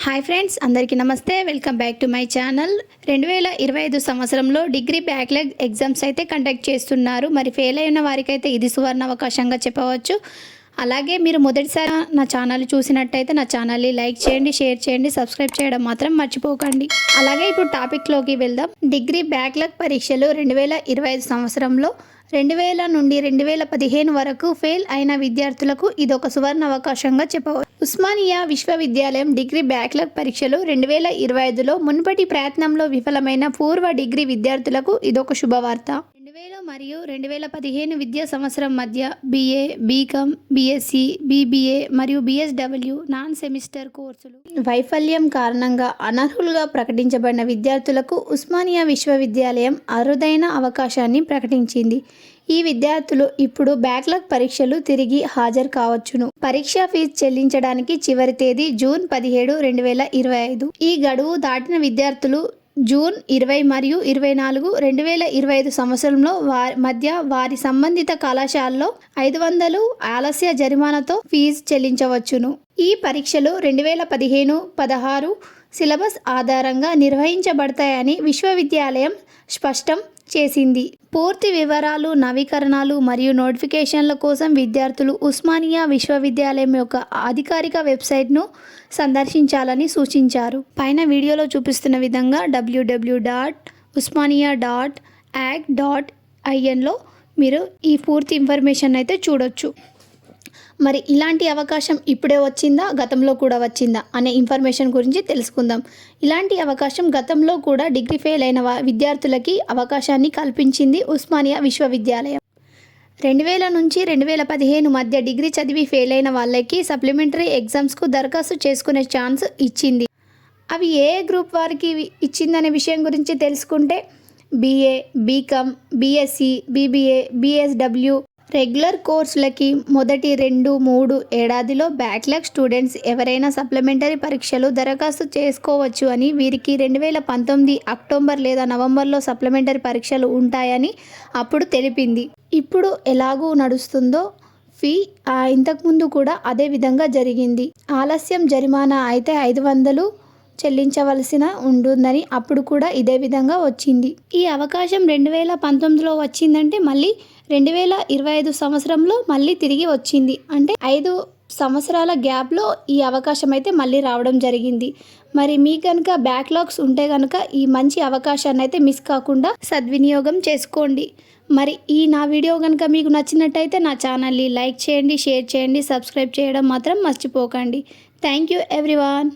Hi friends, అందరికీ నమస్తే. Welcome back to my channel. 2025 సంవత్సరంలో డిగ్రీ బ్యాక్లాగ్ ఎగ్జామ్స్ అయితే కండక్ట్ చేస్తున్నారు. మరి ఫెయిల్ అయిన వారికైతే ఇది సువర్ణ అవకాశంగా చెప్పవచ్చు. అలాగే మీరు మొదటిసారి నా ఛానల్ చూసినట్టయితే నా ఛానల్ని లైక్ చేయండి, షేర్ చేయండి, సబ్స్క్రైబ్ చేయడం మాత్రం మర్చిపోకండి. అలాగే ఇప్పుడు టాపిక్లోకి వెళ్దాం. డిగ్రీ బ్యాక్లాగ్ పరీక్షలు 2025 సంవత్సరంలో 2000 నుండి 2015 వరకు ఫెయిల్ అయిన విద్యార్థులకు ఇదొక సువర్ణ అవకాశంగా చెప్పవచ్చు. ఉస్మానియా విశ్వవిద్యాలయం డిగ్రీ బ్యాక్లాగ్ పరీక్షలు 2025లో మునుపటి ప్రయత్నంలో విఫలమైన పూర్వ డిగ్రీ విద్యార్థులకు ఇదొక శుభవార్త. 2000 మరియు 2015 విద్యా సంవత్సరం మధ్య BA, BCom, BSc, BBA మరియు BSW నాన్ సెమిస్టర్ కోర్సులు వైఫల్యం కారణంగా అనర్హులుగా ప్రకటించబడిన విద్యార్థులకు ఉస్మానియా విశ్వవిద్యాలయం అరుదైన అవకాశాన్ని ప్రకటించింది. ఈ విద్యార్థులు ఇప్పుడు బ్యాక్లాగ్ పరీక్షలు తిరిగి హాజరు కావచ్చును. పరీక్షా ఫీజు చెల్లించడానికి చివరి తేదీ జూన్ 17, 2025. ఈ గడువు దాటిన విద్యార్థులు జూన్ 20 మరియు 24, 2025 సంవత్సరంలో మధ్య వారి సంబంధిత కళాశాలలో 500 ఆలస్య జరిమానాతో ఫీజు చెల్లించవచ్చును. ఈ పరీక్షలు 2015-16 సిలబస్ ఆధారంగా నిర్వహించబడతాయని విశ్వవిద్యాలయం స్పష్టం చేసింది. పూర్తి వివరాలు, నవీకరణలు మరియు నోటిఫికేషన్ల కోసం విద్యార్థులు ఉస్మానియా విశ్వవిద్యాలయం యొక్క అధికారిక వెబ్సైట్ను సందర్శించాలని సూచించారు. పైన వీడియోలో చూపిస్తున్న విధంగా www.usmania.ac.in మీరు ఈ పూర్తి ఇన్ఫర్మేషన్ అయితే చూడొచ్చు. మరి ఇలాంటి అవకాశం ఇప్పుడే వచ్చిందా, గతంలో కూడా వచ్చిందా అనే ఇన్ఫర్మేషన్ గురించి తెలుసుకుందాం. ఇలాంటి అవకాశం గతంలో కూడా డిగ్రీ ఫెయిల్ అయిన విద్యార్థులకి అవకాశాన్ని కల్పించింది ఉస్మానియా విశ్వవిద్యాలయం. 2000 నుంచి 2015 మధ్య డిగ్రీ చదివి ఫెయిల్ అయిన వాళ్ళకి సప్లిమెంటరీ ఎగ్జామ్స్కు దరఖాస్తు చేసుకునే ఛాన్స్ ఇచ్చింది. అవి ఏ గ్రూప్ వారికి ఇచ్చిందనే విషయం గురించి తెలుసుకుంటే BA, BCom, BSc, BBA, BSW regular కోర్సులకి మొదటి 2-3 ఏడాదిలో బ్యాక్లాగ్ స్టూడెంట్స్ ఎవరైనా సప్లిమెంటరీ పరీక్షలు దరఖాస్తు చేసుకోవచ్చు అని, వీరికి 2019 అక్టోబర్ లేదా నవంబర్లో సప్లిమెంటరీ పరీక్షలు ఉంటాయని అప్పుడు తెలిపింది. ఇప్పుడు ఎలాగూ నడుస్తుందో ఫీ ఇంతకుముందు కూడా అదే విధంగా జరిగింది. ఆలస్యం జరిమానా అయితే 500 చెల్లించవలసిన ఉంటుందని అప్పుడు కూడా ఇదే విధంగా వచ్చింది. ఈ అవకాశం 2019లో వచ్చిందంటే మళ్ళీ 2025 సంవత్సరంలో మళ్ళీ తిరిగి వచ్చింది. అంటే 5 సంవత్సరాల గ్యాప్లో ఈ అవకాశం అయితే మళ్ళీ రావడం జరిగింది. మరి మీకు కనుక బ్యాక్లాగ్స్ ఉంటే కనుక ఈ మంచి అవకాశాన్ని అయితే మిస్ కాకుండా సద్వినియోగం చేసుకోండి. మరి నా వీడియో కనుక మీకు నచ్చినట్టయితే నా ఛానల్ని లైక్ చేయండి, షేర్ చేయండి, సబ్స్క్రైబ్ చేయడం మాత్రం మర్చిపోకండి. Thank you everyone.